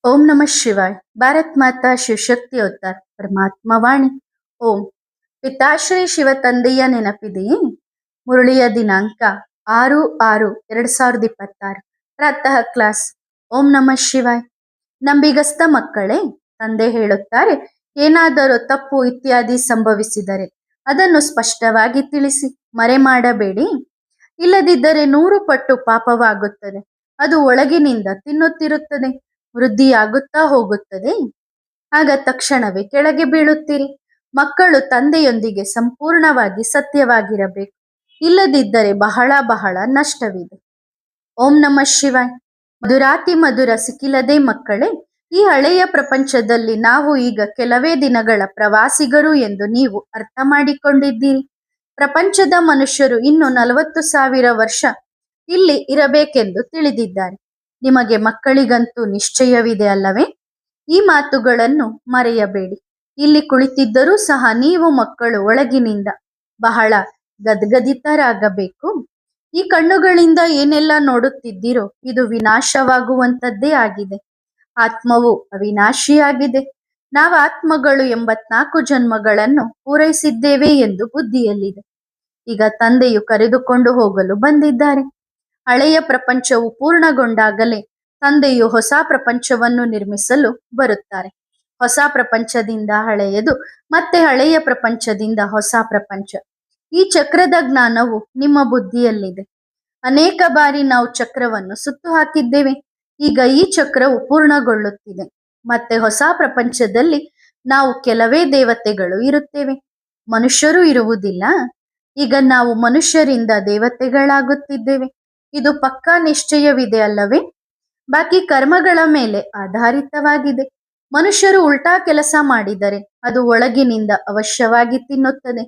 ओम नमः शिवाय। भारत माता ಶಿವಶಕ್ತಿ ಅವತಾರ ಪರಮಾತ್ಮ ವಾಣಿ. ಓಂ. ಪಿತಾಶ್ರೀ ಶಿವ ತಂದೆಯ ನೆನಪಿದೆಯೇ? ಮುರಳಿಯ ದಿನಾಂಕ 6/6/2026. ಪ್ರಾತಃ ಕ್ಲಾಸ್. ಓಂ ನಮಃ ಶಿವಾಯ್. ನಂಬಿಗಸ್ತ ಮಕ್ಕಳೇ, ತಂದೆ ಹೇಳುತ್ತಾರೆ, ಏನಾದರೂ ತಪ್ಪು ಇತ್ಯಾದಿ ಸಂಭವಿಸಿದರೆ ಅದನ್ನು ಸ್ಪಷ್ಟವಾಗಿ ತಿಳಿಸಿ, ಮರೆ ಮಾಡಬೇಡಿ. ಇಲ್ಲದಿದ್ದರೆ 100 ಪಟ್ಟು ಪಾಪವಾಗುತ್ತದೆ. ಅದು ಒಳಗಿನಿಂದ ತಿನ್ನುತ್ತಿರುತ್ತದೆ, ವೃದ್ಧಿಯಾಗುತ್ತಾ ಹೋಗುತ್ತದೆ. ಆಗ ತಕ್ಷಣವೇ ಕೆಳಗೆ ಬೀಳುತ್ತೀರಿ. ಮಕ್ಕಳು ತಂದೆಯೊಂದಿಗೆ ಸಂಪೂರ್ಣವಾಗಿ ಸತ್ಯವಾಗಿರಬೇಕು. ಇಲ್ಲದಿದ್ದರೆ ಬಹಳ ಬಹಳ ನಷ್ಟವಿದೆ. ಓಂ ನಮಃ ಶಿವಾಯ್. ಮಧುರಾತಿ ಮಧುರ ಸಿಕ್ಕಿಲ್ಲದೆ ಮಕ್ಕಳೇ, ಈ ಹಳೆಯ ಪ್ರಪಂಚದಲ್ಲಿ ನಾವು ಈಗ ಕೆಲವೇ ದಿನಗಳ ಪ್ರವಾಸಿಗರು ಎಂದು ನೀವು ಅರ್ಥ ಮಾಡಿಕೊಂಡಿದ್ದೀರಿ. ಪ್ರಪಂಚದ ಮನುಷ್ಯರು ಇನ್ನು 40,000 ವರ್ಷ ಇಲ್ಲಿ ಇರಬೇಕೆಂದು ತಿಳಿದಿದ್ದಾರೆ. ನಿಮಗೆ ಮಕ್ಕಳಿಗಂತೂ ನಿಶ್ಚಯವಿದೆ ಅಲ್ಲವೇ? ಈ ಮಾತುಗಳನ್ನು ಮರೆಯಬೇಡಿ. ಇಲ್ಲಿ ಕುಳಿತಿದ್ದರೂ ಸಹ ನೀವು ಮಕ್ಕಳು ಒಳಗಿನಿಂದ ಬಹಳ ಗದ್ಗದಿತರಾಗಬೇಕು. ಈ ಕಣ್ಣುಗಳಿಂದ ಏನೆಲ್ಲ ನೋಡುತ್ತಿದ್ದೀರೋ ಇದು ವಿನಾಶವಾಗುವಂಥದ್ದೇ ಆಗಿದೆ. ಆತ್ಮವು ಅವಿನಾಶಿಯಾಗಿದೆ. ನಾವು ಆತ್ಮಗಳು 84 ಜನ್ಮಗಳನ್ನು ಪೂರೈಸಿದ್ದೇವೆ ಎಂದು ಬುದ್ಧಿಯಲ್ಲಿದೆ. ಈಗ ತಂದೆಯು ಕರೆದುಕೊಂಡು ಹೋಗಲು ಬಂದಿದ್ದಾರೆ. ಹಳೆಯ ಪ್ರಪಂಚವು ಪೂರ್ಣಗೊಂಡಾಗಲೇ ತಂದೆಯು ಹೊಸ ಪ್ರಪಂಚವನ್ನು ನಿರ್ಮಿಸಲು ಬರುತ್ತಾರೆ. ಹೊಸ ಪ್ರಪಂಚದಿಂದ ಹಳೆಯದು, ಮತ್ತೆ ಹಳೆಯ ಪ್ರಪಂಚದಿಂದ ಹೊಸ ಪ್ರಪಂಚ. ಈ ಚಕ್ರದ ಜ್ಞಾನವು ನಿಮ್ಮ ಬುದ್ಧಿಯಲ್ಲಿದೆ. ಅನೇಕ ಬಾರಿ ನಾವು ಚಕ್ರವನ್ನು ಸುತ್ತು ಹಾಕಿದ್ದೇವೆ. ಈಗ ಈ ಚಕ್ರವು ಪೂರ್ಣಗೊಳ್ಳುತ್ತಿದೆ. ಮತ್ತೆ ಹೊಸ ಪ್ರಪಂಚದಲ್ಲಿ ನಾವು ಕೆಲವೇ ದೇವತೆಗಳು ಇರುತ್ತೇವೆ, ಮನುಷ್ಯರು ಇರುವುದಿಲ್ಲ. ಈಗ ನಾವು ಮನುಷ್ಯರಿಂದ ದೇವತೆಗಳಾಗುತ್ತಿದ್ದೇವೆ. ಇದು ಪಕ್ಕಾ ನಿಶ್ಚಯವಿದೆ ಅಲ್ಲವೇ? ಬಾಕಿ ಕರ್ಮಗಳ ಮೇಲೆ ಆಧಾರಿತವಾಗಿದೆ. ಮನುಷ್ಯರು ಉಲ್ಟಾ ಕೆಲಸ ಮಾಡಿದರೆ ಅದು ಒಳಗಿನಿಂದ ಅವಶ್ಯವಾಗಿ ತಿನ್ನುತ್ತದೆ.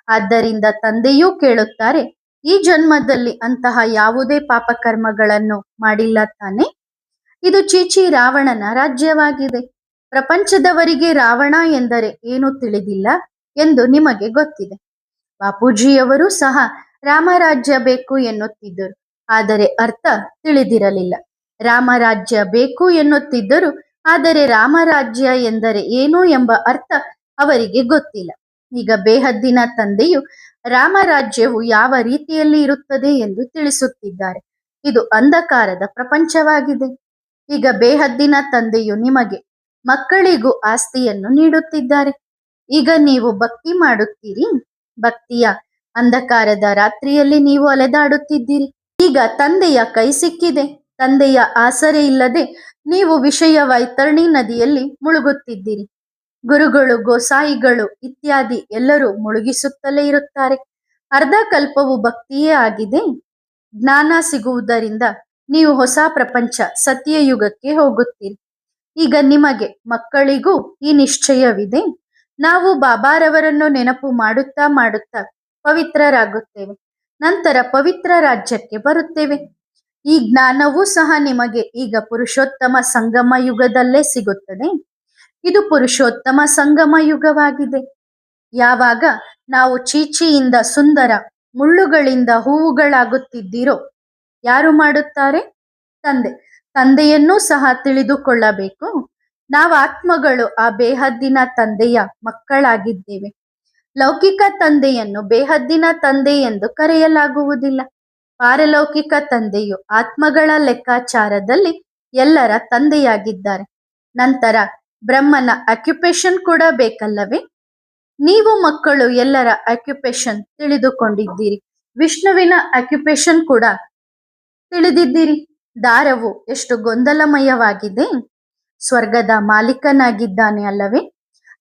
ಆದ್ದರಿಂದ ತಂದೆಯೂ ಕೇಳುತ್ತಾರೆ, ಈ ಜನ್ಮದಲ್ಲಿ ಅಂತಹ ಯಾವುದೇ ಪಾಪಕರ್ಮಗಳನ್ನು ಮಾಡಿಲ್ಲ ತಾನೆ? ಇದು ಚೀಚಿ ರಾವಣನ ರಾಜ್ಯವಾಗಿದೆ. ಪ್ರಪಂಚದವರಿಗೆ ರಾವಣ ಎಂದರೆ ಏನು ತಿಳಿದಿಲ್ಲ ಎಂದು ನಿಮಗೆ ಗೊತ್ತಿದೆ. ಬಾಪೂಜಿಯವರು ಸಹ ರಾಮರಾಜ್ಯ ಬೇಕು ಎನ್ನುತ್ತಿದ್ದರು, ಆದರೆ ಅರ್ಥ ತಿಳಿದಿರಲಿಲ್ಲ. ರಾಮರಾಜ್ಯ ಬೇಕು ಎನ್ನುತ್ತಿದ್ದರು, ಆದರೆ ರಾಮರಾಜ್ಯ ಎಂದರೆ ಏನು ಎಂಬ ಅರ್ಥ ಅವರಿಗೆ ಗೊತ್ತಿಲ್ಲ. ಈಗ ಬೇಹದ್ದಿನ ತಂದೆಯು ರಾಮರಾಜ್ಯವು ಯಾವ ರೀತಿಯಲ್ಲಿ ಇರುತ್ತದೆ ಎಂದು ತಿಳಿಸುತ್ತಿದ್ದಾರೆ. ಇದು ಅಂಧಕಾರದ ಪ್ರಪಂಚವಾಗಿದೆ. ಈಗ ಬೇಹದ್ದಿನ ತಂದೆಯು ನಿಮಗೆ ಮಕ್ಕಳಿಗೂ ಆಸ್ತಿಯನ್ನು ನೀಡುತ್ತಿದ್ದಾರೆ. ಈಗ ನೀವು ಭಕ್ತಿ ಮಾಡುತ್ತೀರಿ. ಭಕ್ತಿಯ ಅಂಧಕಾರದ ರಾತ್ರಿಯಲ್ಲಿ ನೀವು ಅಲೆದಾಡುತ್ತಿದ್ದೀರಿ. ಈಗ ತಂದೆಯ ಕೈ ಸಿಕ್ಕಿದೆ. ತಂದೆಯ ಆಸರೆ ಇಲ್ಲದೆ ನೀವು ವಿಷಯ ವೈತರಣಿ ನದಿಯಲ್ಲಿ ಮುಳುಗುತ್ತಿದ್ದೀರಿ. ಗುರುಗಳು, ಗೋಸಾಯಿಗಳು ಇತ್ಯಾದಿ ಎಲ್ಲರೂ ಮುಳುಗಿಸುತ್ತಲೇ ಇರುತ್ತಾರೆ. ಅರ್ಧ ಕಲ್ಪವು ಭಕ್ತಿಯೇ ಆಗಿದೆ. ಜ್ಞಾನ ಸಿಗುವುದರಿಂದ ನೀವು ಹೊಸ ಪ್ರಪಂಚ ಸತ್ಯಯುಗಕ್ಕೆ ಹೋಗುತ್ತೀರಿ. ಈಗ ನಿಮಗೆ ಮಕ್ಕಳಿಗೂ ಈ ನಿಶ್ಚಯವಿದೆ. ನಾವು ಬಾಬಾರವರನ್ನು ನೆನಪು ಮಾಡುತ್ತಾ ಮಾಡುತ್ತಾ ಪವಿತ್ರರಾಗುತ್ತೇವೆ. ನಂತರ ಪವಿತ್ರ ರಾಜ್ಯಕ್ಕೆ ಬರುತ್ತೇವೆ. ಈ ಜ್ಞಾನವೂ ಸಹ ನಿಮಗೆ ಈಗ ಪುರುಷೋತ್ತಮ ಸಂಗಮ ಯುಗದಲ್ಲೇ ಸಿಗುತ್ತದೆ. ಇದು ಪುರುಷೋತ್ತಮ ಸಂಗಮ ಯುಗವಾಗಿದೆ. ಯಾವಾಗ ನಾವು ಚೀಚಿಯಿಂದ ಸುಂದರ, ಮುಳ್ಳುಗಳಿಂದ ಹೂವುಗಳಾಗುತ್ತಿದ್ದೀರೋ ಯಾರು ಮಾಡುತ್ತಾರೆ? ತಂದೆ. ತಂದೆಯನ್ನೂ ಸಹ ತಿಳಿದುಕೊಳ್ಳಬೇಕು. ನಾವು ಆತ್ಮಗಳು ಆ ಬೇಹದ್ದಿನ ತಂದೆಯ ಮಕ್ಕಳಾಗಿದ್ದೇವೆ. ಲೌಕಿಕ ತಂದೆಯನ್ನು ಬೇಹದ್ದಿನ ತಂದೆ ಎಂದು ಕರೆಯಲಾಗುವುದಿಲ್ಲ. ಪಾರಲೌಕಿಕ ತಂದೆಯು ಆತ್ಮಗಳ ಲೆಕ್ಕಾಚಾರದಲ್ಲಿ ಎಲ್ಲರ ತಂದೆಯಾಗಿದ್ದಾರೆ. ನಂತರ ಬ್ರಹ್ಮನ ಆಕ್ಯುಪೇಷನ್ ಕೂಡ ಬೇಕಲ್ಲವೇ? ನೀವು ಮಕ್ಕಳು ಎಲ್ಲರ ಆಕ್ಯುಪೇಷನ್ ತಿಳಿದುಕೊಂಡಿದ್ದೀರಿ. ವಿಷ್ಣುವಿನ ಆಕ್ಯುಪೇಷನ್ ಕೂಡ ತಿಳಿದಿದ್ದೀರಿ. ದಾರವು ಎಷ್ಟು ಗೊಂದಲಮಯವಾಗಿದೆ. ಸ್ವರ್ಗದ ಮಾಲೀಕನಾಗಿದ್ದಾನೆ ಅಲ್ಲವೇ?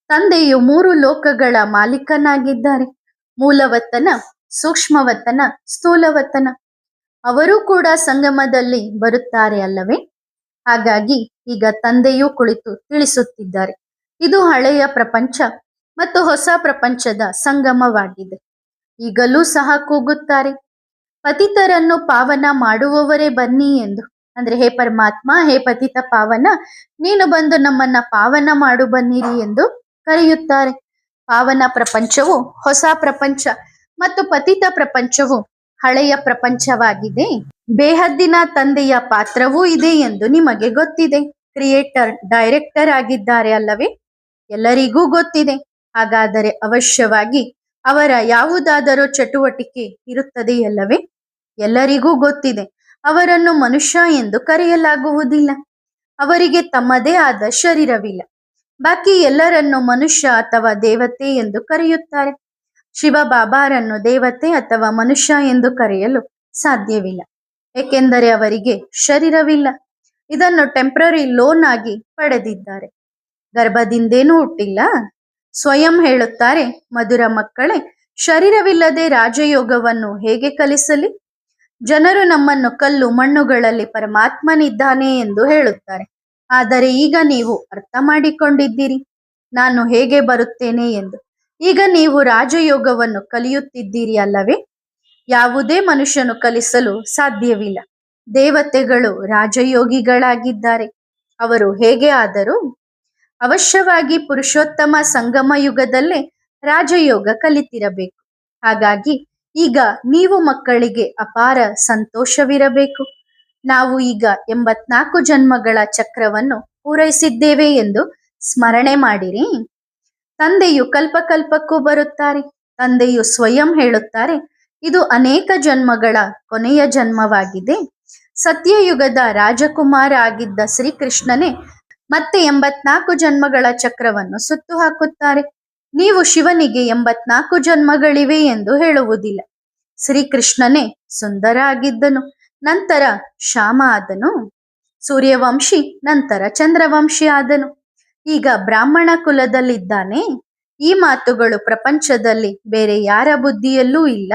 ತಂದೆಯು 3 ಲೋಕಗಳ ಮಾಲೀಕನಾಗಿದ್ದಾರೆ. ಮೂಲವತನ, ಸೂಕ್ಷ್ಮವತನ, ಸ್ಥೂಲವತನ. ಅವರು ಕೂಡ ಸಂಗಮದಲ್ಲಿ ಬರುತ್ತಾರೆ ಅಲ್ಲವೇ? ಹಾಗಾಗಿ ಈಗ ತಂದೆಯೂ ಕುಳಿತು ತಿಳಿಸುತ್ತಿದ್ದಾರೆ. ಇದು ಹಳೆಯ ಪ್ರಪಂಚ ಮತ್ತು ಹೊಸ ಪ್ರಪಂಚದ ಸಂಗಮವಾಗಿದೆ. ಈಗಲೂ ಸಹ ಕೂಗುತ್ತಾರೆ, ಪತಿತರನ್ನು ಪಾವನ ಮಾಡುವವರೇ ಬನ್ನಿ ಎಂದು. ಅಂದ್ರೆ, ಹೇ ಪರಮಾತ್ಮ, ಹೇ ಪತಿತ ಪಾವನ, ನೀನು ಬಂದು ನಮ್ಮನ್ನ ಪಾವನ ಮಾಡು ಬನ್ನಿರಿ ಎಂದು ಕರೆಯುತ್ತಾರೆ. ಪಾವನ ಪ್ರಪಂಚವು ಹೊಸ ಪ್ರಪಂಚ ಮತ್ತು ಪತಿತ ಪ್ರಪಂಚವು ಹಳೆಯ ಪ್ರಪಂಚವಾಗಿದೆ. ಬೇಹದ್ದಿನ ತಂದೆಯ ಪಾತ್ರವೂ ಇದೆ ಎಂದು ನಿಮಗೆ ಗೊತ್ತಿದೆ. ಕ್ರಿಯೇಟರ್ ಡೈರೆಕ್ಟರ್ ಆಗಿದ್ದಾರೆ ಅಲ್ಲವೇ? ಎಲ್ಲರಿಗೂ ಗೊತ್ತಿದೆ. ಹಾಗಾದರೆ ಅವಶ್ಯವಾಗಿ ಅವರ ಯಾವುದಾದರೂ ಚಟುವಟಿಕೆ ಇರುತ್ತದೆಯಲ್ಲವೇ? ಎಲ್ಲರಿಗೂ ಗೊತ್ತಿದೆ. ಅವರನ್ನು ಮನುಷ್ಯ ಎಂದು ಕರೆಯಲಾಗುವುದಿಲ್ಲ. ಅವರಿಗೆ ತಮ್ಮದೇ ಆದ ಶರೀರವಿಲ್ಲ. ಬಾಕಿ ಎಲ್ಲರನ್ನು ಮನುಷ್ಯ ಅಥವಾ ದೇವತೆ ಎಂದು ಕರೆಯುತ್ತಾರೆ. ಶಿವಬಾಬಾರನ್ನು ದೇವತೆ ಅಥವಾ ಮನುಷ್ಯ ಎಂದು ಕರೆಯಲು ಸಾಧ್ಯವಿಲ್ಲ, ಏಕೆಂದರೆ ಅವರಿಗೆ ಶರೀರವಿಲ್ಲ. ಇದನ್ನು ಟೆಂಪ್ರರಿ ಲೋನ್ ಆಗಿ ಪಡೆದಿದ್ದಾರೆ. ಗರ್ಭದಿಂದೇನೂ ಹುಟ್ಟಿಲ್ಲ. ಸ್ವಯಂ ಹೇಳುತ್ತಾರೆ, ಮಧುರ ಮಕ್ಕಳೇ, ಶರೀರವಿಲ್ಲದೆ ರಾಜಯೋಗವನ್ನು ಹೇಗೆ ಕಲಿಸಲಿ? ಜನರು ನಮ್ಮನ್ನು ಕಲ್ಲು ಮಣ್ಣುಗಳಲ್ಲಿ ಪರಮಾತ್ಮನಿದ್ದಾನೆ ಎಂದು ಹೇಳುತ್ತಾರೆ. ಆದರೆ ಈಗ ನೀವು ಅರ್ಥ ಮಾಡಿಕೊಂಡಿದ್ದೀರಿ ನಾನು ಹೇಗೆ ಬರುತ್ತೇನೆ ಎಂದು. ಈಗ ನೀವು ರಾಜಯೋಗವನ್ನು ಕಲಿಯುತ್ತಿದ್ದೀರಿ ಅಲ್ಲವೇ? ಯಾವುದೇ ಮನುಷ್ಯನು ಕಲಿಸಲು ಸಾಧ್ಯವಿಲ್ಲ. ದೇವತೆಗಳು ರಾಜಯೋಗಿಗಳಾಗಿದ್ದಾರೆ. ಅವರು ಹೇಗೆ ಆದರೂ ಅವಶ್ಯವಾಗಿ ಪುರುಷೋತ್ತಮ ಸಂಗಮ ಯುಗದಲ್ಲೇ ರಾಜಯೋಗ ಕಲಿತಿರಬೇಕು. ಹಾಗಾಗಿ ಈಗ ನೀವು ಮಕ್ಕಳಿಗೆ ಅಪಾರ ಸಂತೋಷವಿರಬೇಕು. ನಾವು ಈಗ 84 ಜನ್ಮಗಳ ಚಕ್ರವನ್ನು ಪೂರೈಸಿದ್ದೇವೆ ಎಂದು ಸ್ಮರಣೆ ಮಾಡಿರಿ. ತಂದೆಯು ಕಲ್ಪಕಲ್ಪಕ್ಕೂ ಬರುತ್ತಾರೆ. ತಂದೆಯು ಸ್ವಯಂ ಹೇಳುತ್ತಾರೆ, ಇದು ಅನೇಕ ಜನ್ಮಗಳ ಕೊನೆಯ ಜನ್ಮವಾಗಿದೆ. ಸತ್ಯಯುಗದ ರಾಜಕುಮಾರ ಆಗಿದ್ದ ಶ್ರೀಕೃಷ್ಣನೇ ಮತ್ತೆ 84 ಜನ್ಮಗಳ ಚಕ್ರವನ್ನು ಸುತ್ತು ಹಾಕುತ್ತಾರೆ. ನೀವು ಶಿವನಿಗೆ 84 ಜನ್ಮಗಳಿವೆ ಎಂದು ಹೇಳುವುದಿಲ್ಲ. ಶ್ರೀಕೃಷ್ಣನೇ ಸುಂದರ ಆಗಿದ್ದನು, ನಂತರ ಶ್ಯಾಮ ಆದನು. ಸೂರ್ಯವಂಶಿ ನಂತರ ಚಂದ್ರವಂಶಿ ಆದನು. ಈಗ ಬ್ರಾಹ್ಮಣ ಕುಲದಲ್ಲಿದ್ದಾನೆ. ಈ ಮಾತುಗಳು ಪ್ರಪಂಚದಲ್ಲಿ ಬೇರೆ ಯಾರ ಬುದ್ಧಿಯಲ್ಲೂ ಇಲ್ಲ.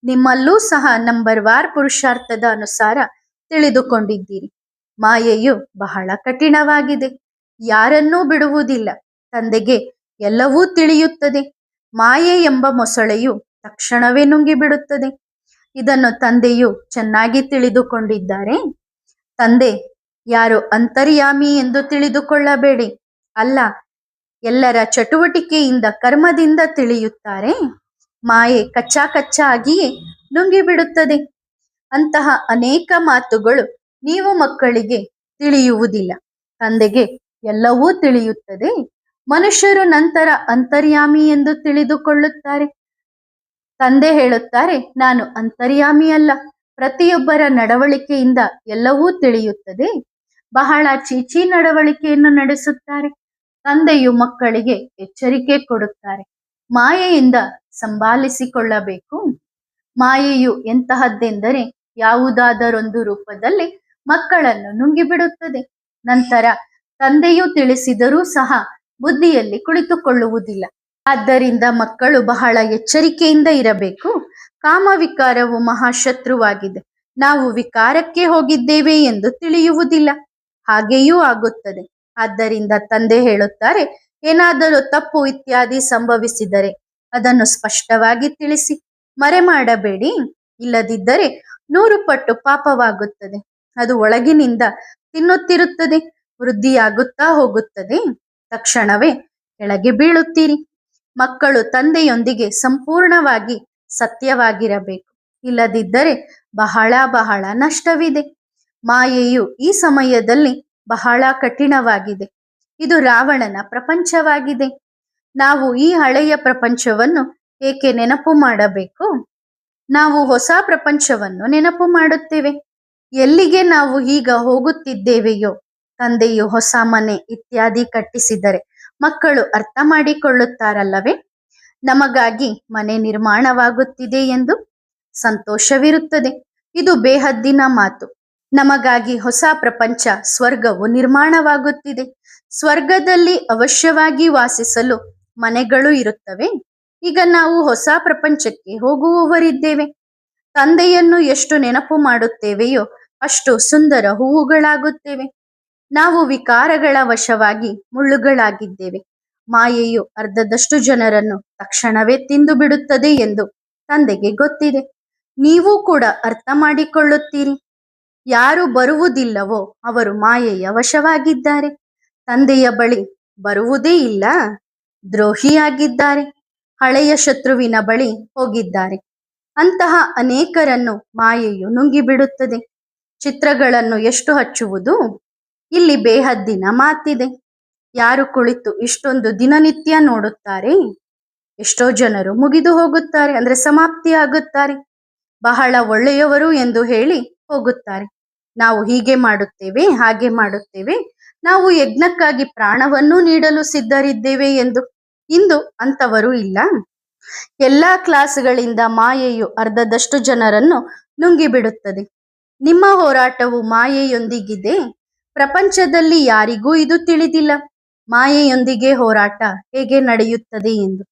ನಿಮ್ಮಲ್ಲೂ ಸಹ ನಂಬರ್ವಾರ್ ಪುರುಷಾರ್ಥದ ಅನುಸಾರ ತಿಳಿದುಕೊಂಡಿದ್ದೀರಿ. ಮಾಯೆಯು ಬಹಳ ಕಠಿಣವಾಗಿದೆ. ಯಾರನ್ನೂ ಬಿಡುವುದಿಲ್ಲ. ತಂದೆಗೆ ಎಲ್ಲವೂ ತಿಳಿಯುತ್ತದೆ. ಮಾಯೆ ಎಂಬ ಮೊಸಳೆಯು ತಕ್ಷಣವೇ ನುಂಗಿಬಿಡುತ್ತದೆ. ಇದನ್ನು ತಂದೆಯು ಚೆನ್ನಾಗಿ ತಿಳಿದುಕೊಂಡಿದ್ದಾರೆ. ತಂದೆ ಯಾರು ಅಂತರ್ಯಾಮಿ ಎಂದು ತಿಳಿದುಕೊಳ್ಳಬೇಡಿ. ಅಲ್ಲ, ಎಲ್ಲರ ಚಟುವಟಿಕೆಯಿಂದ ಕರ್ಮದಿಂದ ತಿಳಿಯುತ್ತಾರೆ. ಮಾಯೆ ಕಚ್ಚಾ ಕಚ್ಚಾಗಿಯೇ ನುಂಗಿಬಿಡುತ್ತದೆ. ಅಂತಹ ಅನೇಕ ಮಾತುಗಳು ನೀವು ಮಕ್ಕಳಿಗೆ ತಿಳಿಯುವುದಿಲ್ಲ. ತಂದೆಗೆ ಎಲ್ಲವೂ ತಿಳಿಯುತ್ತದೆ. ಮನುಷ್ಯರು ನಂತರ ಅಂತರ್ಯಾಮಿ ಎಂದು ತಿಳಿದುಕೊಳ್ಳುತ್ತಾರೆ. ತಂದೆ ಹೇಳುತ್ತಾರೆ, ನಾನು ಅಂತರ್ಯಾಮಿ ಅಲ್ಲ. ಪ್ರತಿಯೊಬ್ಬರ ನಡವಳಿಕೆಯಿಂದ ಎಲ್ಲವೂ ತಿಳಿಯುತ್ತದೆ. ಬಹಳ ಚೀಚಿ ನಡವಳಿಕೆಯನ್ನು ನಡೆಸುತ್ತಾರೆ. ತಂದೆಯು ಮಕ್ಕಳಿಗೆ ಎಚ್ಚರಿಕೆ ಕೊಡುತ್ತಾರೆ, ಮಾಯೆಯಿಂದ ಸಂಭಾಲಿಸಿಕೊಳ್ಳಬೇಕು. ಮಾಯೆಯು ಎಂತಹದ್ದೆಂದರೆ ಯಾವುದಾದರೊಂದು ರೂಪದಲ್ಲಿ ಮಕ್ಕಳನ್ನು ನುಂಗಿಬಿಡುತ್ತದೆ. ನಂತರ ತಂದೆಯು ತಿಳಿಸಿದರೂ ಸಹ ಬುದ್ಧಿಯಲ್ಲಿ ಕುಳಿತುಕೊಳ್ಳುವುದಿಲ್ಲ. ಆದ್ದರಿಂದ ಮಕ್ಕಳು ಬಹಳ ಎಚ್ಚರಿಕೆಯಿಂದ ಇರಬೇಕು. ಕಾಮವಿಕಾರವು ಮಹಾಶತ್ರುವಾಗಿದೆ. ನಾವು ವಿಕಾರಕ್ಕೆ ಹೋಗಿದ್ದೇವೆ ಎಂದು ತಿಳಿಯುವುದಿಲ್ಲ. ಹಾಗೆಯೂ ಆಗುತ್ತದೆ. ಆದ್ದರಿಂದ ತಂದೆ ಹೇಳುತ್ತಾರೆ, ಏನಾದರೂ ತಪ್ಪು ಇತ್ಯಾದಿ ಸಂಭವಿಸಿದರೆ ಅದನ್ನು ಸ್ಪಷ್ಟವಾಗಿ ತಿಳಿಸಿ, ಮರೆ ಮಾಡಬೇಡಿ. ಇಲ್ಲದಿದ್ದರೆ 100 ಪಟ್ಟು ಪಾಪವಾಗುತ್ತದೆ. ಅದು ಒಳಗಿನಿಂದ ತಿನ್ನುತ್ತಿರುತ್ತದೆ, ವೃದ್ಧಿಯಾಗುತ್ತಾ ಹೋಗುತ್ತದೆ. ತಕ್ಷಣವೇ ಕೆಳಗೆ ಬೀಳುತ್ತೀರಿ. ಮಕ್ಕಳು ತಂದೆಯೊಂದಿಗೆ ಸಂಪೂರ್ಣವಾಗಿ ಸತ್ಯವಾಗಿರಬೇಕು. ಇಲ್ಲದಿದ್ದರೆ ಬಹಳ ಬಹಳ ನಷ್ಟವಿದೆ. ಮಾಯೆಯು ಈ ಸಮಯದಲ್ಲಿ ಬಹಳ ಕಠಿಣವಾಗಿದೆ. ಇದು ರಾವಣನ ಪ್ರಪಂಚವಾಗಿದೆ. ನಾವು ಈ ಹಳೆಯ ಪ್ರಪಂಚವನ್ನು ಏಕೆ ನೆನಪು ಮಾಡಬೇಕು? ನಾವು ಹೊಸ ಪ್ರಪಂಚವನ್ನು ನೆನಪು ಮಾಡುತ್ತೇವೆ. ಎಲ್ಲಿಗೆ ನಾವು ಈಗ ಹೋಗುತ್ತಿದ್ದೇವೆಯೋ, ತಂದೆಯು ಹೊಸ ಮನೆ ಇತ್ಯಾದಿ ಕಟ್ಟಿಸಿದರೆ ಮಕ್ಕಳು ಅರ್ಥ ಮಾಡಿಕೊಳ್ಳುತ್ತಾರಲ್ಲವೇ? ನಮಗಾಗಿ ಮನೆ ನಿರ್ಮಾಣವಾಗುತ್ತಿದೆ ಎಂದು ಸಂತೋಷವಿರುತ್ತದೆ. ಇದು ಬೇಹದ್ದಿನ ಮಾತು. ನಮಗಾಗಿ ಹೊಸ ಪ್ರಪಂಚ ಸ್ವರ್ಗವು ನಿರ್ಮಾಣವಾಗುತ್ತಿದೆ. ಸ್ವರ್ಗದಲ್ಲಿ ಅವಶ್ಯವಾಗಿ ವಾಸಿಸಲು ಮನೆಗಳು ಇರುತ್ತವೆ. ಈಗ ನಾವು ಹೊಸ ಪ್ರಪಂಚಕ್ಕೆ ಹೋಗುವವರಿದ್ದೇವೆ. ತಂದೆಯನ್ನು ಎಷ್ಟು ನೆನಪು ಮಾಡುತ್ತೇವೆಯೋ ಅಷ್ಟು ಸುಂದರ ಹೂವುಗಳಾಗುತ್ತೇವೆ. ನಾವು ವಿಕಾರಗಳ ವಶವಾಗಿ ಮುಳ್ಳುಗಳಾಗಿದ್ದೇವೆ. ಮಾಯೆಯು ಅರ್ಧದಷ್ಟು ಜನರನ್ನು ತಕ್ಷಣವೇ ತಿಂದು ಬಿಡುತ್ತದೆ ಎಂದು ತಂದೆಗೆ ಗೊತ್ತಿದೆ. ನೀವು ಕೂಡ ಅರ್ಥ ಮಾಡಿಕೊಳ್ಳುತ್ತೀರಿ. ಯಾರು ಬರುವುದಿಲ್ಲವೋ ಅವರು ಮಾಯೆಯ ವಶವಾಗಿದ್ದಾರೆ. ತಂದೆಯ ಬಳಿ ಬರುವುದೇ ಇಲ್ಲ. ದ್ರೋಹಿಯಾಗಿದ್ದಾರೆ. ಹಳೆಯ ಶತ್ರುವಿನ ಬಳಿ ಹೋಗಿದ್ದಾರೆ. ಅಂತಹ ಅನೇಕರನ್ನು ಮಾಯೆಯು ನುಂಗಿಬಿಡುತ್ತದೆ. ಚಿತ್ರಗಳನ್ನು ಎಷ್ಟು ಹಚ್ಚುವುದು? ಇಲ್ಲಿ ಬೇಹದ್ದಿನ ಮಾತಿದೆ. ಯಾರು ಕುಳಿತು ಇಷ್ಟೊಂದು ದಿನನಿತ್ಯ ನೋಡುತ್ತಾರೆ, ಎಷ್ಟೋ ಜನರು ಮುಗಿದು ಹೋಗುತ್ತಾರೆ, ಅಂದ್ರೆ ಸಮಾಪ್ತಿ ಆಗುತ್ತಾರೆ. ಬಹಳ ಒಳ್ಳೆಯವರು ಎಂದು ಹೇಳಿ ಹೋಗುತ್ತಾರೆ. ನಾವು ಹೀಗೆ ಮಾಡುತ್ತೇವೆ, ಹಾಗೆ ಮಾಡುತ್ತೇವೆ, ನಾವು ಯಜ್ಞಕ್ಕಾಗಿ ಪ್ರಾಣವನ್ನೂ ನೀಡಲು ಸಿದ್ಧರಿದ್ದೇವೆ ಎಂದು. ಇಂದು ಅಂತವರು ಇಲ್ಲ. ಎಲ್ಲಾ ಕ್ಲಾಸ್ಗಳಿಂದ ಮಾಯೆಯು ಅರ್ಧದಷ್ಟು ಜನರನ್ನು ನುಂಗಿಬಿಡುತ್ತದೆ. ನಿಮ್ಮ ಹೋರಾಟವು ಮಾಯೆಯೊಂದಿಗಿದೆ. ಪ್ರಪಂಚದಲ್ಲಿ ಯಾರಿಗೂ ಇದು ತಿಳಿದಿಲ್ಲ, ಮಾಯೆಯೊಂದಿಗೆ ಹೋರಾಟ ಹೇಗೆ ನಡೆಯುತ್ತದೆ ಎಂದು.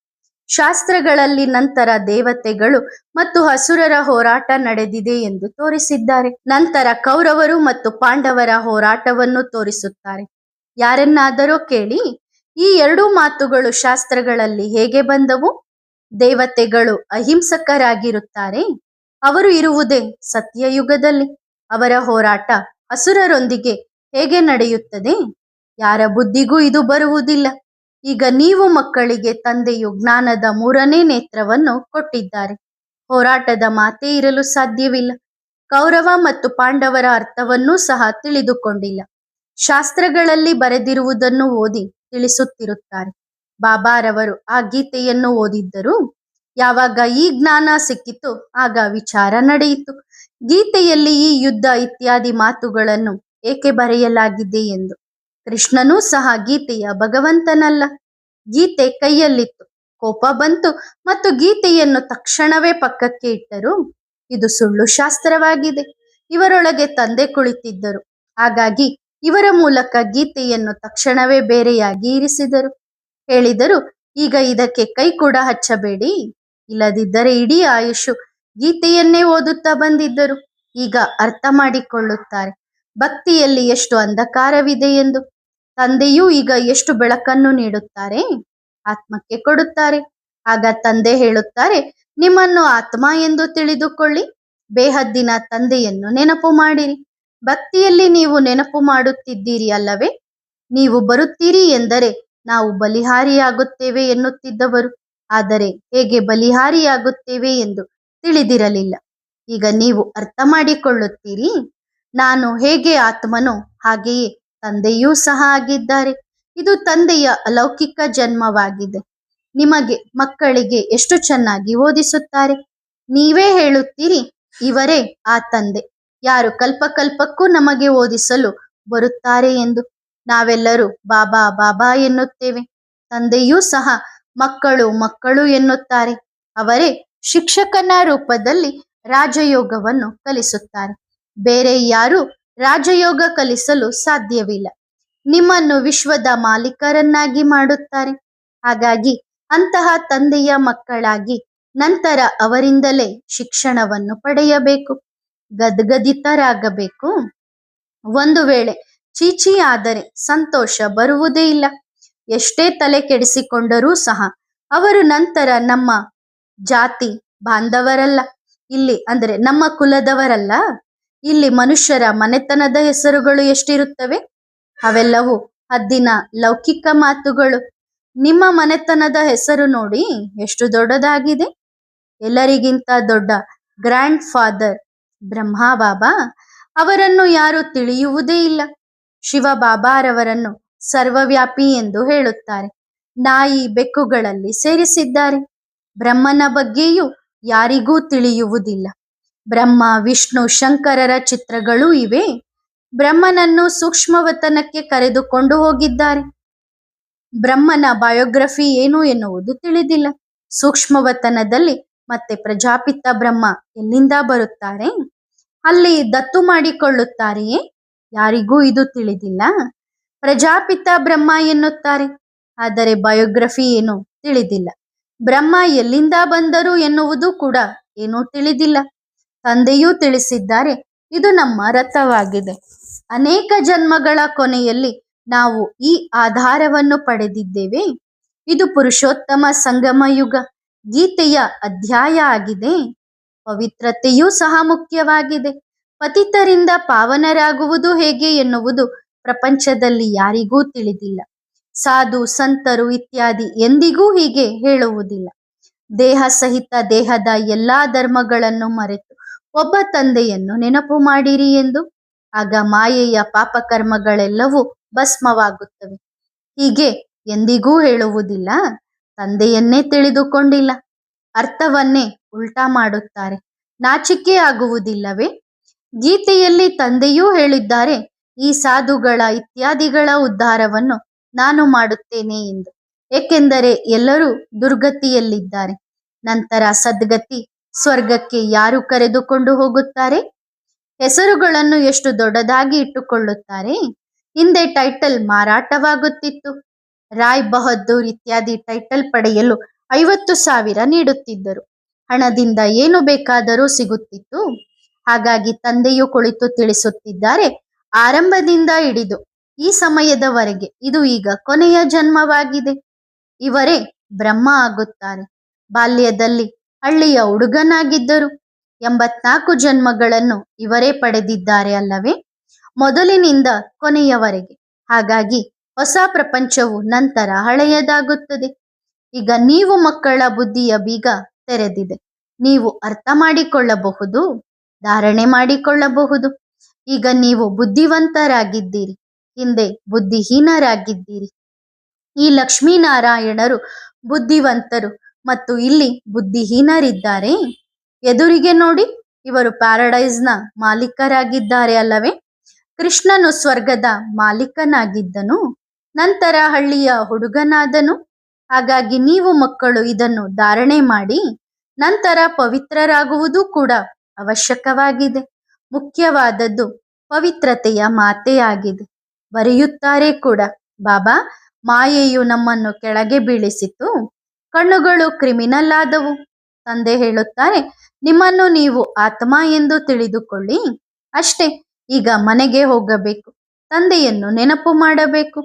ಶಾಸ್ತ್ರಗಳಲ್ಲಿ ನಂತರ ದೇವತೆಗಳು ಮತ್ತು ಅಸುರರ ಹೋರಾಟ ನಡೆದಿದೆ ಎಂದು ತೋರಿಸಿದ್ದಾರೆ. ನಂತರ ಕೌರವರು ಮತ್ತು ಪಾಂಡವರ ಹೋರಾಟವನ್ನು ತೋರಿಸುತ್ತಾರೆ. ಯಾರನ್ನಾದರೂ ಕೇಳಿ, ಈ ಎರಡೂ ಮಾತುಗಳು ಶಾಸ್ತ್ರಗಳಲ್ಲಿ ಹೇಗೆ ಬಂದವು? ದೇವತೆಗಳು ಅಹಿಂಸಕರಾಗಿರುತ್ತಾರೆ. ಅವರು ಇರುವುದೇ ಸತ್ಯಯುಗದಲ್ಲಿ. ಅವರ ಹೋರಾಟ ಅಸುರರೊಂದಿಗೆ ಹೇಗೆ ನಡೆಯುತ್ತದೆ? ಯಾರ ಬುದ್ಧಿಗೂ ಇದು ಬರುವುದಿಲ್ಲ. ಈಗ ನೀವು ಮಕ್ಕಳಿಗೆ ತಂದೆಯು ಜ್ಞಾನದ 3ನೇ ನೇತ್ರವನ್ನು ಕೊಟ್ಟಿದ್ದಾರೆ. ಹೋರಾಟದ ಮಾತೇ ಇರಲು ಸಾಧ್ಯವಿಲ್ಲ. ಕೌರವ ಮತ್ತು ಪಾಂಡವರ ಅರ್ಥವನ್ನೂ ಸಹ ತಿಳಿದುಕೊಂಡಿಲ್ಲ. ಶಾಸ್ತ್ರಗಳಲ್ಲಿ ಬರೆದಿರುವುದನ್ನು ಓದಿ ತಿಳಿಸುತ್ತಿರುತ್ತಾರೆ. ಬಾಬಾರವರು ಆ ಗೀತೆಯನ್ನು ಓದಿದ್ದರು. ಯಾವಾಗ ಈ ಜ್ಞಾನ ಸಿಕ್ಕಿತು ಆಗ ವಿಚಾರ ನಡೆಯಿತು. ಗೀತೆಯಲ್ಲಿ ಈ ಯುದ್ಧ ಇತ್ಯಾದಿ ಮಾತುಗಳನ್ನು ಏಕೆ ಬರೆಯಲಾಗಿದೆ ಎಂದು. ಕೃಷ್ಣನೂ ಸಹ ಗೀತೆಯ ಭಗವಂತನಲ್ಲ. ಗೀತೆ ಕೈಯಲ್ಲಿತ್ತು, ಕೋಪ ಬಂತು ಮತ್ತು ಗೀತೆಯನ್ನು ತಕ್ಷಣವೇ ಪಕ್ಕಕ್ಕೆ ಇಟ್ಟರು. ಇದು ಸುಳ್ಳು ಶಾಸ್ತ್ರವಾಗಿದೆ. ಇವರೊಳಗೆ ತಂದೆ ಕುಳಿತಿದ್ದರು. ಹಾಗಾಗಿ ಇವರ ಮೂಲಕ ಗೀತೆಯನ್ನು ತಕ್ಷಣವೇ ಬೇರೆಯಾಗಿ ಇರಿಸಿದರು. ಹೇಳಿದರು, ಈಗ ಇದಕ್ಕೆ ಕೈ ಕೂಡ ಹಚ್ಚಬೇಡಿ, ಇಲ್ಲದಿದ್ದರೆ ಇಡೀ ಆಯುಷು ಗೀತೆಯನ್ನೇ ಓದುತ್ತಾ ಬಂದಿದ್ದರು. ಈಗ ಅರ್ಥ ಮಾಡಿಕೊಳ್ಳುತ್ತಾರೆ ಭಕ್ತಿಯಲ್ಲಿ ಎಷ್ಟು ಅಂಧಕಾರವಿದೆ ಎಂದು. ತಂದೆಯೂ ಈಗ ಎಷ್ಟು ಬೆಳಕನ್ನು ನೀಡುತ್ತಾರೆ, ಆತ್ಮಕ್ಕೆ ಕೊಡುತ್ತಾರೆ. ಆಗ ತಂದೆ ಹೇಳುತ್ತಾರೆ, ನಿಮ್ಮನ್ನು ಆತ್ಮ ಎಂದು ತಿಳಿದುಕೊಳ್ಳಿ, ಬೇಹದ್ದಿನ ತಂದೆಯನ್ನು ನೆನಪು ಮಾಡಿರಿ. ಭಕ್ತಿಯಲ್ಲಿ ನೀವು ನೆನಪು ಮಾಡುತ್ತಿದ್ದೀರಿ ಅಲ್ಲವೇ? ನೀವು ಬರುತ್ತೀರಿ ಎಂದರೆ ನಾವು ಬಲಿಹಾರಿಯಾಗುತ್ತೇವೆ ಎನ್ನುತ್ತಿದ್ದವರು. ಆದರೆ ಹೇಗೆ ಬಲಿಹಾರಿಯಾಗುತ್ತೇವೆ ಎಂದು ತಿಳಿದಿರಲಿಲ್ಲ. ಈಗ ನೀವು ಅರ್ಥ ಮಾಡಿಕೊಳ್ಳುತ್ತೀರಿ. ನಾನು ಹೇಗೆ ಆತ್ಮನೋ ಹಾಗೆಯೇ ತಂದೆಯೂ ಸಹ ಆಗಿದ್ದಾರೆ. ಇದು ತಂದೆಯ ಅಲೌಕಿಕ ಜನ್ಮವಾಗಿದೆ. ನಿಮಗೆ ಮಕ್ಕಳಿಗೆ ಎಷ್ಟು ಚೆನ್ನಾಗಿ ಓದಿಸುತ್ತಾರೆ. ನೀವೇ ಹೇಳುತ್ತೀರಿ, ಇವರೇ ಆ ತಂದೆ ಯಾರು ಕಲ್ಪಕಲ್ಪಕ್ಕೂ ನಮಗೆ ಓದಿಸಲು ಬರುತ್ತಾರೆ ಎಂದು. ನಾವೆಲ್ಲರೂ ಬಾಬಾ ಬಾಬಾ ಎನ್ನುತ್ತೇವೆ. ತಂದೆಯೂ ಸಹ ಮಕ್ಕಳು ಮಕ್ಕಳು ಎನ್ನುತ್ತಾರೆ. ಅವರೇ ಶಿಕ್ಷಕನ ರೂಪದಲ್ಲಿ ರಾಜಯೋಗವನ್ನು ಕಲಿಸುತ್ತಾರೆ. ಬೇರೆ ಯಾರೂ ರಾಜಯೋಗ ಕಲಿಸಲು ಸಾಧ್ಯವಿಲ್ಲ. ನಿಮ್ಮನ್ನು ವಿಶ್ವದ ಮಾಲೀಕರನ್ನಾಗಿ ಮಾಡುತ್ತಾರೆ. ಹಾಗಾಗಿ ಅಂತಹ ತಂದೆಯ ಮಕ್ಕಳಾಗಿ ನಂತರ ಅವರಿಂದಲೇ ಶಿಕ್ಷಣವನ್ನು ಪಡೆಯಬೇಕು, ಗದ್ಗದಿತರಾಗಬೇಕು. ಒಂದು ವೇಳೆ ಚೀಚಿ ಆದರೆ ಸಂತೋಷ ಬರುವುದೇ ಇಲ್ಲ. ಎಷ್ಟೇ ತಲೆ ಕೆಡಿಸಿಕೊಂಡರೂ ಸಹ ಅವರು ನಂತರ ನಮ್ಮ ಜಾತಿ ಬಾಂಧವರಲ್ಲ, ಇಲ್ಲಿ ಅಂದ್ರೆ ನಮ್ಮ ಕುಲದವರಲ್ಲ. ಇಲ್ಲಿ ಮನುಷ್ಯರ ಮನೆತನದ ಹೆಸರುಗಳು ಎಷ್ಟಿರುತ್ತವೆ? ಅವೆಲ್ಲವೂ ಹದ್ದಿನ ಲೌಕಿಕ ಮಾತುಗಳು. ನಿಮ್ಮ ಮನೆತನದ ಹೆಸರು ನೋಡಿ ಎಷ್ಟು ದೊಡ್ಡದಾಗಿದೆ. ಎಲ್ಲರಿಗಿಂತ ದೊಡ್ಡ ಗ್ರ್ಯಾಂಡ್ ಫಾದರ್ ಬ್ರಹ್ಮ ಬಾಬಾ. ಅವರನ್ನು ಯಾರು ತಿಳಿಯುವುದೇ ಇಲ್ಲ. ಶಿವ ಬಾಬಾರವರನ್ನು ಸರ್ವವ್ಯಾಪಿ ಎಂದು ಹೇಳುತ್ತಾರೆ. ನಾಯಿ ಬೆಕ್ಕುಗಳಲ್ಲಿ ಸೇರಿಸಿದ್ದಾರೆ. ಬ್ರಹ್ಮನ ಬಗ್ಗೆಯೂ ಯಾರಿಗೂ ತಿಳಿಯುವುದಿಲ್ಲ. ಬ್ರಹ್ಮ ವಿಷ್ಣು ಶಂಕರರ ಚಿತ್ರಗಳೂ ಇವೆ. ಬ್ರಹ್ಮನನ್ನು ಸೂಕ್ಷ್ಮವತನಕ್ಕೆ ಕರೆದುಕೊಂಡು ಹೋಗಿದ್ದಾರೆ. ಬ್ರಹ್ಮನ ಬಯೋಗ್ರಫಿ ಏನು ಎನ್ನುವುದು ತಿಳಿದಿಲ್ಲ. ಸೂಕ್ಷ್ಮವತನದಲ್ಲಿ ಮತ್ತೆ ಪ್ರಜಾಪಿತ ಬ್ರಹ್ಮ ಎಲ್ಲಿಂದ ಬರುತ್ತಾರೆ? ಅಲ್ಲಿ ದತ್ತು ಮಾಡಿಕೊಳ್ಳುತ್ತಾರೆಯೇ? ಯಾರಿಗೂ ಇದು ತಿಳಿದಿಲ್ಲ. ಪ್ರಜಾಪಿತ ಬ್ರಹ್ಮ ಎನ್ನುತ್ತಾರೆ, ಆದರೆ ಬಯೋಗ್ರಫಿ ಏನು ತಿಳಿದಿಲ್ಲ. ಬ್ರಹ್ಮ ಎಲ್ಲಿಂದ ಬಂದರು ಎನ್ನುವುದು ಕೂಡ ಏನೂ ತಿಳಿದಿಲ್ಲ. ತಂದೆಯೂ ತಿಳಿಸಿದ್ದಾರೆ, ಇದು ನಮ್ಮ ರಥವಾಗಿದೆ. ಅನೇಕ ಜನ್ಮಗಳ ಕೊನೆಯಲ್ಲಿ ನಾವು ಈ ಆಧಾರವನ್ನು ಪಡೆದಿದ್ದೇವೆ. ಇದು ಪುರುಷೋತ್ತಮ ಸಂಗಮ ಯುಗ. ಗೀತೆಯ ಅಧ್ಯಾಯ ಆಗಿದೆ. ಪವಿತ್ರತೆಯೂ ಸಹ ಮುಖ್ಯವಾಗಿದೆ. ಪತಿತರಿಂದ ಪಾವನರಾಗುವುದು ಹೇಗೆ ಎನ್ನುವುದು ಪ್ರಪಂಚದಲ್ಲಿ ಯಾರಿಗೂ ತಿಳಿದಿಲ್ಲ. ಸಾಧು ಸಂತರು ಇತ್ಯಾದಿ ಎಂದಿಗೂ ಹೀಗೆ ಹೇಳುವುದಿಲ್ಲ. ದೇಹ ಸಹಿತ ದೇಹದ ಎಲ್ಲಾ ಧರ್ಮಗಳನ್ನು ಮರೆತು ಒಬ್ಬ ತಂದೆಯನ್ನು ನೆನಪು ಮಾಡಿರಿ ಎಂದು. ಆಗ ಮಾಯೆಯ ಪಾಪಕರ್ಮಗಳೆಲ್ಲವೂ ಭಸ್ಮವಾಗುತ್ತವೆ. ಹೀಗೆ ಎಂದಿಗೂ ಹೇಳುವುದಿಲ್ಲ. ತಂದೆಯನ್ನೇ ತಿಳಿದುಕೊಂಡಿಲ್ಲ, ಅರ್ಥವನ್ನೇ ಉಲ್ಟಾ ಮಾಡುತ್ತಾರೆ. ನಾಚಿಕೆ ಆಗುವುದಿಲ್ಲವೇ? ಗೀತೆಯಲ್ಲಿ ತಂದೆಯೂ ಹೇಳಿದ್ದಾರೆ, ಈ ಸಾಧುಗಳ ಇತ್ಯಾದಿಗಳ ಉದ್ಧಾರವನ್ನು ನಾನು ಮಾಡುತ್ತೇನೆ ಎಂದು. ಏಕೆಂದರೆ ಎಲ್ಲರೂ ದುರ್ಗತಿಯಲ್ಲಿದ್ದಾರೆ. ನಂತರ ಸದ್ಗತಿ ಸ್ವರ್ಗಕ್ಕೆ ಯಾರು ಕರೆದುಕೊಂಡು ಹೋಗುತ್ತಾರೆ? ಹೆಸರುಗಳನ್ನು ಎಷ್ಟು ದೊಡ್ಡದಾಗಿ ಇಟ್ಟುಕೊಳ್ಳುತ್ತಾರೆ. ಹಿಂದೆ ಟೈಟಲ್ ಮಾರಾಟವಾಗುತ್ತಿತ್ತು. ರಾಯ್ ಬಹದ್ದೂರ್ ಇತ್ಯಾದಿ ಟೈಟಲ್ ಪಡೆಯಲು 50,000 ನೀಡುತ್ತಿದ್ದರು. ಹಣದಿಂದ ಏನು ಬೇಕಾದರೂ ಸಿಗುತ್ತಿತ್ತು. ಹಾಗಾಗಿ ತಂದೆಯು ಕುಳಿತು ತಿಳಿಸುತ್ತಿದ್ದಾರೆ, ಆರಂಭದಿಂದ ಹಿಡಿದು ಈ ಸಮಯದವರೆಗೆ ಇದು ಈಗ ಕೊನೆಯ ಜನ್ಮವಾಗಿದೆ. ಇವರೇ ಬ್ರಹ್ಮ ಆಗುತ್ತಾರೆ. ಬಾಲ್ಯದಲ್ಲಿ ಹಳ್ಳಿಯ ಹುಡುಗನಾಗಿದ್ದರು. 84 ಜನ್ಮಗಳನ್ನು ಇವರೇ ಪಡೆದಿದ್ದಾರೆ ಅಲ್ಲವೇ, ಮೊದಲಿನಿಂದ ಕೊನೆಯವರೆಗೆ. ಹಾಗಾಗಿ ಹೊಸ ಪ್ರಪಂಚವು ನಂತರ ಹಳೆಯದಾಗುತ್ತದೆ. ಈಗ ನೀವು ಮಕ್ಕಳ ಬುದ್ಧಿಯ ಬೀಗ ತೆರೆದಿದೆ. ನೀವು ಅರ್ಥ ಮಾಡಿಕೊಳ್ಳಬಹುದು, ಧಾರಣೆ ಮಾಡಿಕೊಳ್ಳಬಹುದು. ಈಗ ನೀವು ಬುದ್ಧಿವಂತರಾಗಿದ್ದೀರಿ, ಹಿಂದೆ ಬುದ್ಧಿಹೀನರಾಗಿದ್ದೀರಿ. ಈ ಲಕ್ಷ್ಮೀನಾರಾಯಣರು ಬುದ್ಧಿವಂತರು ಮತ್ತು ಇಲ್ಲಿ ಬುದ್ಧಿಹೀನರಿದ್ದಾರೆ. ಎದುರಿಗೆ ನೋಡಿ, ಇವರು ಪ್ಯಾರಡೈಸ್ನ ಮಾಲೀಕರಾಗಿದ್ದಾರೆ ಅಲ್ಲವೇ. ಕೃಷ್ಣನು ಸ್ವರ್ಗದ ಮಾಲೀಕನಾಗಿದ್ದನು, ನಂತರ ಹಳ್ಳಿಯ ಹುಡುಗನಾದನು. ಹಾಗಾಗಿ ನೀವು ಮಕ್ಕಳು ಇದನ್ನು ಧಾರಣೆ ಮಾಡಿ ನಂತರ ಪವಿತ್ರರಾಗುವುದು ಕೂಡ ಅವಶ್ಯಕವಾಗಿದೆ. ಮುಖ್ಯವಾದದ್ದು ಪವಿತ್ರತೆಯ ಮಾತೇ ಆಗಿದೆ. ಬರೆಯುತ್ತಾರೆ ಕೂಡ, ಬಾಬಾ, ಮಾಯೆಯು ನಮ್ಮನ್ನು ಕೆಳಗೆ ಬೀಳಿಸಿತು, ಕಣ್ಣುಗಳು ಕ್ರಿಮಿನಲ್ ಆದವು. ತಂದೆ ಹೇಳುತ್ತಾರೆ, ನಿಮ್ಮನ್ನು ನೀವು ಆತ್ಮ ಎಂದು ತಿಳಿದುಕೊಳ್ಳಿ. ಅಷ್ಟೇ. ಈಗ ಮನೆಗೆ ಹೋಗಬೇಕು, ತಂದೆಯನ್ನು ನೆನಪು ಮಾಡಬೇಕು.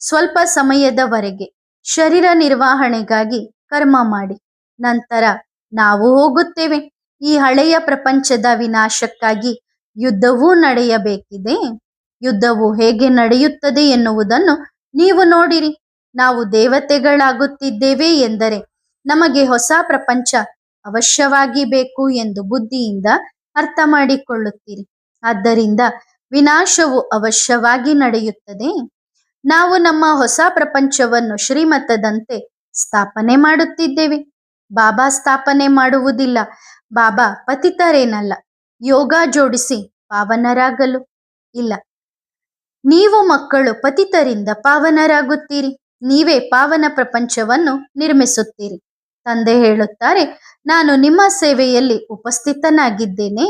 ಸ್ವಲ್ಪ ಸಮಯದವರೆಗೆ ಶರೀರ ನಿರ್ವಹಣೆಗಾಗಿ ಕರ್ಮ ಮಾಡಿ, ನಂತರ ನಾವು ಹೋಗುತ್ತೇವೆ. ಈ ಹಳೆಯ ಪ್ರಪಂಚದ ವಿನಾಶಕ್ಕಾಗಿ ಯುದ್ಧವೂ ನಡೆಯಬೇಕಿದೆ. ಯುದ್ಧವು ಹೇಗೆ ನಡೆಯುತ್ತದೆ ಎನ್ನುವುದನ್ನು ನೀವು ನೋಡಿರಿ. ನಾವು ದೇವತೆಗಳಾಗುತ್ತಿದ್ದೇವೆ ಎಂದರೆ ನಮಗೆ ಹೊಸ ಪ್ರಪಂಚ ಅವಶ್ಯವಾಗಿ ಬೇಕು ಎಂದು ಬುದ್ಧಿಯಿಂದ ಅರ್ಥ ಮಾಡಿಕೊಳ್ಳುತ್ತೀರಿ. ಆದ್ದರಿಂದ ವಿನಾಶವು ಅವಶ್ಯವಾಗಿ ನಡೆಯುತ್ತದೆ. ನಾವು ನಮ್ಮ ಹೊಸ ಪ್ರಪಂಚವನ್ನು ಶ್ರೀಮತದಂತೆ ಸ್ಥಾಪನೆ ಮಾಡುತ್ತಿದ್ದೇವೆ. ಬಾಬಾ ಸ್ಥಾಪನೆ ಮಾಡುವುದಿಲ್ಲ. ಬಾಬಾ ಪತಿತರೇನಲ್ಲ, ಯೋಗ ಜೋಡಿಸಿ ಪಾವನರಾಗಲು ಇಲ್ಲ. ನೀವು ಮಕ್ಕಳು ಪತಿತರಿಂದ ಪಾವನರಾಗುತ್ತೀರಿ. ನೀವೇ ಪಾವನ ಪ್ರಪಂಚವನ್ನು ನಿರ್ಮಿಸುತ್ತೀರಿ. ತಂದೆ ಹೇಳುತ್ತಾರೆ, ನಾನು ನಿಮ್ಮ ಸೇವೆಯಲ್ಲಿ ಉಪಸ್ಥಿತನಾಗಿದ್ದೇನೆ.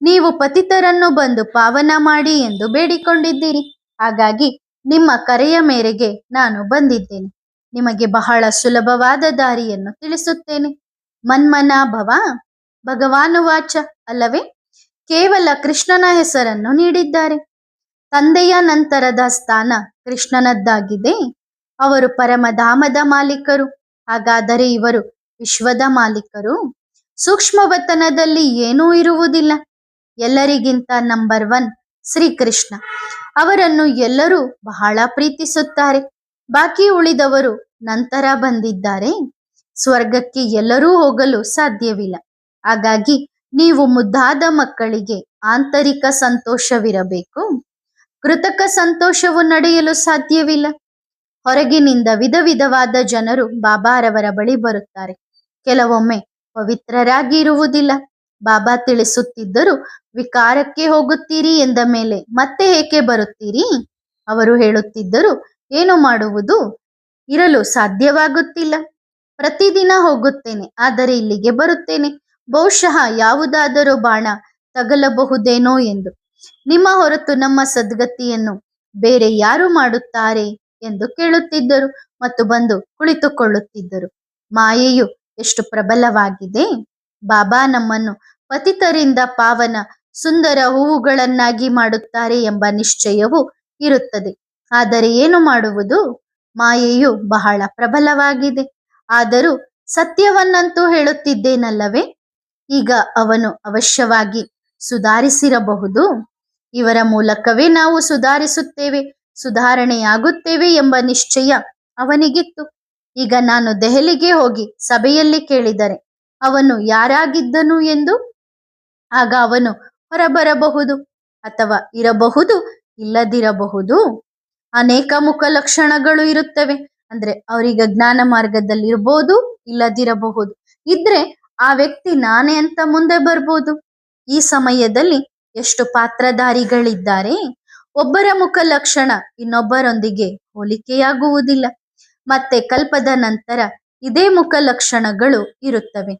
ನೀವು ಪತಿತರನ್ನು ಬಂದು ಪಾವನ ಮಾಡಿ ಎಂದು ಬೇಡಿಕೊಂಡಿದ್ದೀರಿ. ಹಾಗಾಗಿ ನಿಮ್ಮ ಕರೆಯ ಮೇರೆಗೆ ನಾನು ಬಂದಿದ್ದೇನೆ. ನಿಮಗೆ ಬಹಳ ಸುಲಭವಾದ ದಾರಿಯನ್ನು ತಿಳಿಸುತ್ತೇನೆ. ಮನ್ಮನ ಭವ ಭಗವಾನುವಾಚ ಅಲ್ಲವೇ. ಕೇವಲ ಕೃಷ್ಣನ ಹೆಸರನ್ನು ನೀಡಿದ್ದಾರೆ. ತಂದೆಯ ನಂತರದ ಸ್ಥಾನ ಕೃಷ್ಣನದ್ದಾಗಿದೆ. ಅವರು ಪರಮಧಾಮದ ಮಾಲೀಕರು. ಹಾಗಾದರೆ ಇವರು ವಿಶ್ವದ ಮಾಲೀಕರು. ಸೂಕ್ಷ್ಮವತನದಲ್ಲಿ ಏನೂ ಇರುವುದಿಲ್ಲ. ಎಲ್ಲರಿಗಿಂತ ನಂಬರ್ 1 ಶ್ರೀಕೃಷ್ಣ. ಅವರನ್ನು ಎಲ್ಲರೂ ಬಹಳ ಪ್ರೀತಿಸುತ್ತಾರೆ. ಬಾಕಿ ಉಳಿದವರು ನಂತರ ಬಂದಿದ್ದಾರೆ. ಸ್ವರ್ಗಕ್ಕೆ ಎಲ್ಲರೂ ಹೋಗಲು ಸಾಧ್ಯವಿಲ್ಲ. ಹಾಗಾಗಿ ನೀವು ಮುದ್ದಾದ ಮಕ್ಕಳಿಗೆ ಆಂತರಿಕ ಸಂತೋಷವಿರಬೇಕು. ಕೃತಕ ಸಂತೋಷವು ನಡೆಯಲು ಸಾಧ್ಯವಿಲ್ಲ. ಹೊರಗಿನಿಂದ ವಿಧ ವಿಧವಾದ ಜನರು ಬಾಬಾರವರ ಬಳಿ ಬರುತ್ತಾರೆ. ಕೆಲವೊಮ್ಮೆ ಪವಿತ್ರರಾಗಿ ಇರುವುದಿಲ್ಲ. ಬಾಬಾ ತಿಳಿಸುತ್ತಿದ್ದರು, ವಿಕಾರಕ್ಕೆ ಹೋಗುತ್ತೀರಿ ಎಂದ ಮೇಲೆ ಮತ್ತೆ ಏಕೆ ಬರುತ್ತೀರಿ? ಅವರು ಹೇಳುತ್ತಿದ್ದರು, ಏನು ಮಾಡುವುದು, ಇರಲು ಸಾಧ್ಯವಾಗುತ್ತಿಲ್ಲ. ಪ್ರತಿದಿನ ಹೋಗುತ್ತೇನೆ, ಆದರೆ ಇಲ್ಲಿಗೆ ಬರುತ್ತೇನೆ. ಬಹುಶಃ ಯಾವುದಾದರೂ ಬಾಣ ತಗಲಬಹುದೇನೋ ಎಂದು. ನಿಮ್ಮ ಹೊರತು ನಮ್ಮ ಸದ್ಗತಿಯನ್ನು ಬೇರೆ ಯಾರು ಮಾಡುತ್ತಾರೆ ಎಂದು ಕೇಳುತ್ತಿದ್ದರು ಮತ್ತು ಬಂದು ಕುಳಿತುಕೊಳ್ಳುತ್ತಿದ್ದರು. ಮಾಯೆಯು ಎಷ್ಟು ಪ್ರಬಲವಾಗಿದೆ. ಬಾಬಾ ನಮ್ಮನ್ನು ಪತಿತರಿಂದ ಪಾವನ ಸುಂದರ ಹೂವುಗಳನ್ನಾಗಿ ಮಾಡುತ್ತಾರೆ ಎಂಬ ನಿಶ್ಚಯವು ಇರುತ್ತದೆ. ಆದರೆ ಏನು ಮಾಡುವುದು? ಮಾಯೆಯು ಬಹಳ ಪ್ರಬಲವಾಗಿದೆ. ಆದರೂ ಸತ್ಯವನ್ನಂತೂ ಹೇಳುತ್ತಿದ್ದೇನಲ್ಲವೇ. ಈಗ ಅವನು ಅವಶ್ಯವಾಗಿ ಸುಧಾರಿಸಿರಬಹುದು. ಇವರ ಮೂಲಕವೇ ನಾವು ಸುಧಾರಿಸುತ್ತೇವೆ, ಸುಧಾರಣೆಯಾಗುತ್ತೇವೆ ಎಂಬ ನಿಶ್ಚಯ ಅವನಿಗಿತ್ತು. ಈಗ ನಾನು ದೆಹಲಿಗೆ ಹೋಗಿ ಸಭೆಯಲ್ಲಿ ಕೇಳಿದರೆ ಅವನು ಯಾರಾಗಿದ್ದನು ಎಂದು, ಆಗ ಅವನು ಹೊರಬರಬಹುದು. ಅಥವಾ ಇರಬಹುದು, ಇಲ್ಲದಿರಬಹುದು. ಅನೇಕ ಮುಖ ಲಕ್ಷಣಗಳು ಇರುತ್ತವೆ. ಅಂದ್ರೆ ಅವರಿಗೆ ಜ್ಞಾನ ಮಾರ್ಗದಲ್ಲಿ ಇರ್ಬೋದು, ಇಲ್ಲದಿರಬಹುದು. ಇದ್ರೆ ಆ ವ್ಯಕ್ತಿ ನಾನೇ ಅಂತ ಮುಂದೆ ಬರ್ಬೋದು. ಈ ಸಮಯದಲ್ಲಿ ಎಷ್ಟು ಪಾತ್ರಧಾರಿಗಳಿದ್ದಾರೆ. ಒಬ್ಬರ ಮುಖ ಲಕ್ಷಣ ಇನ್ನೊಬ್ಬರೊಂದಿಗೆ ಹೋಲಿಕೆಯಾಗುವುದಿಲ್ಲ. ಮತ್ತೆ ಕಲ್ಪದ ನಂತರ ಇದೇ ಮುಖ ಲಕ್ಷಣಗಳು ಇರುತ್ತವೆ.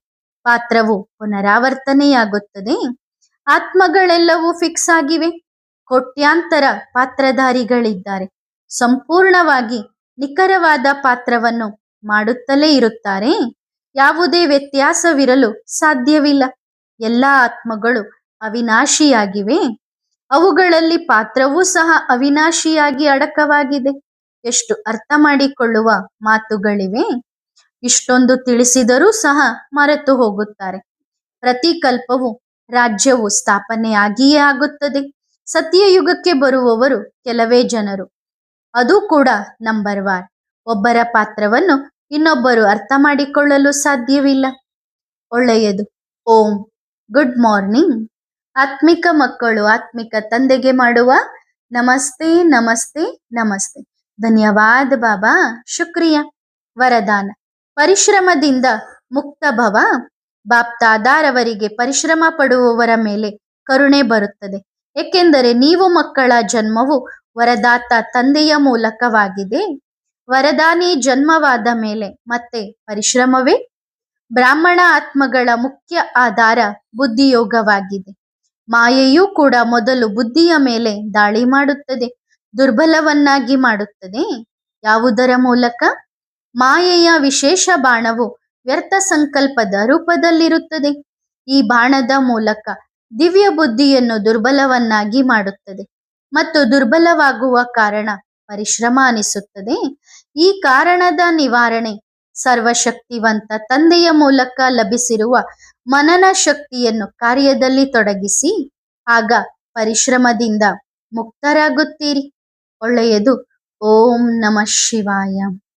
ಪಾತ್ರವು ಪುನರಾವರ್ತನೆಯಾಗುತ್ತದೆ. ಆತ್ಮಗಳೆಲ್ಲವೂ ಫಿಕ್ಸ್ ಆಗಿವೆ. ಕೋಟ್ಯಾಂತರ ಪಾತ್ರಧಾರಿಗಳಿದ್ದಾರೆ. ಸಂಪೂರ್ಣವಾಗಿ ನಿಖರವಾದ ಪಾತ್ರವನ್ನು ಮಾಡುತ್ತಲೇ ಇರುತ್ತಾರೆ. ಯಾವುದೇ ವ್ಯತ್ಯಾಸವಿರಲು ಸಾಧ್ಯವಿಲ್ಲ. ಎಲ್ಲ ಆತ್ಮಗಳು ಅವಿನಾಶಿಯಾಗಿವೆ. ಅವುಗಳಲ್ಲಿ ಪಾತ್ರವೂ ಸಹ ಅವಿನಾಶಿಯಾಗಿ ಅಡಕವಾಗಿದೆ. ಎಷ್ಟು ಅರ್ಥ ಮಾಡಿಕೊಳ್ಳುವ ಮಾತುಗಳಿವೆ. ಇಷ್ಟೊಂದು ತಿಳಿಸಿದರೂ ಸಹ ಮರೆತು ಹೋಗುತ್ತಾರೆ. ಪ್ರತಿ ಕಲ್ಪವು ರಾಜ್ಯವು ಸ್ಥಾಪನೆ ಆಗಿಯೇ ಆಗುತ್ತದೆ. ಸತ್ಯಯುಗಕ್ಕೆ ಬರುವವರು ಕೆಲವೇ ಜನರು, ಅದು ಕೂಡ ನಂಬರ್ 1. ಒಬ್ಬರ ಪಾತ್ರವನ್ನು ಇನ್ನೊಬ್ಬರು ಅರ್ಥ ಮಾಡಿಕೊಳ್ಳಲು ಸಾಧ್ಯವಿಲ್ಲ. ಒಳ್ಳೆಯದು. ಓಂ. Good morning. ಆತ್ಮಿಕ ಮಕ್ಕಳು ಆತ್ಮಿಕ ತಂದೆಗೆ ಮಾಡುವ ನಮಸ್ತೆ ನಮಸ್ತೆ ನಮಸ್ತೆ. ಧನ್ಯವಾದ ಬಾಬಾ. ಶುಕ್ರಿಯ. ವರದಾನ: ಪರಿಶ್ರಮದಿಂದ ಮುಕ್ತ ಭವ. ಬಾಪ್ತಾದಾರವರಿಗೆ ಪರಿಶ್ರಮ ಪಡುವವರ ಮೇಲೆ ಕರುಣೆ ಬರುತ್ತದೆ. ಏಕೆಂದರೆ ನೀವು ಮಕ್ಕಳ ಜನ್ಮವು ವರದಾತ ತಂದೆಯ ಮೂಲಕವಾಗಿದೆ. ವರದಾನಿ ಜನ್ಮವಾದ ಮೇಲೆ ಮತ್ತೆ ಪರಿಶ್ರಮವೇ ಬ್ರಾಹ್ಮಣ ಆತ್ಮಗಳ ಮುಖ್ಯ ಆಧಾರ ಬುದ್ಧಿಯೋಗವಾಗಿದೆ. ಮಾಯೆಯೂ ಕೂಡ ಮೊದಲು ಬುದ್ಧಿಯ ಮೇಲೆ ದಾಳಿ ಮಾಡುತ್ತದೆ, ದುರ್ಬಲವನ್ನಾಗಿ ಮಾಡುತ್ತದೆ. ಯಾವುದರ ಮೂಲಕ? ಮಾಯೆಯ ವಿಶೇಷ ಬಾಣವು ವ್ಯರ್ಥ ಸಂಕಲ್ಪದ ರೂಪದಲ್ಲಿರುತ್ತದೆ. ಈ ಬಾಣದ ಮೂಲಕ ದಿವ್ಯ ಬುದ್ಧಿಯನ್ನು ದುರ್ಬಲವನ್ನಾಗಿ ಮಾಡುತ್ತದೆ ಮತ್ತು ದುರ್ಬಲವಾಗುವ ಕಾರಣ ಪರಿಶ್ರಮ ಅನಿಸುತ್ತದೆ. ಈ ಕಾರಣದ ನಿವಾರಣೆ ಸರ್ವಶಕ್ತಿವಂತ ತಂದೆಯ ಮೂಲಕ ಲಭಿಸಿರುವ ಮನನ ಶಕ್ತಿಯನ್ನು ಕಾರ್ಯದಲ್ಲಿ ತೊಡಗಿಸಿ, ಆಗ ಪರಿಶ್ರಮದಿಂದ ಮುಕ್ತರಾಗುತ್ತೀರಿ. ಒಳ್ಳೆಯದು. ಓಂ ನಮಃ ಶಿವಾಯ.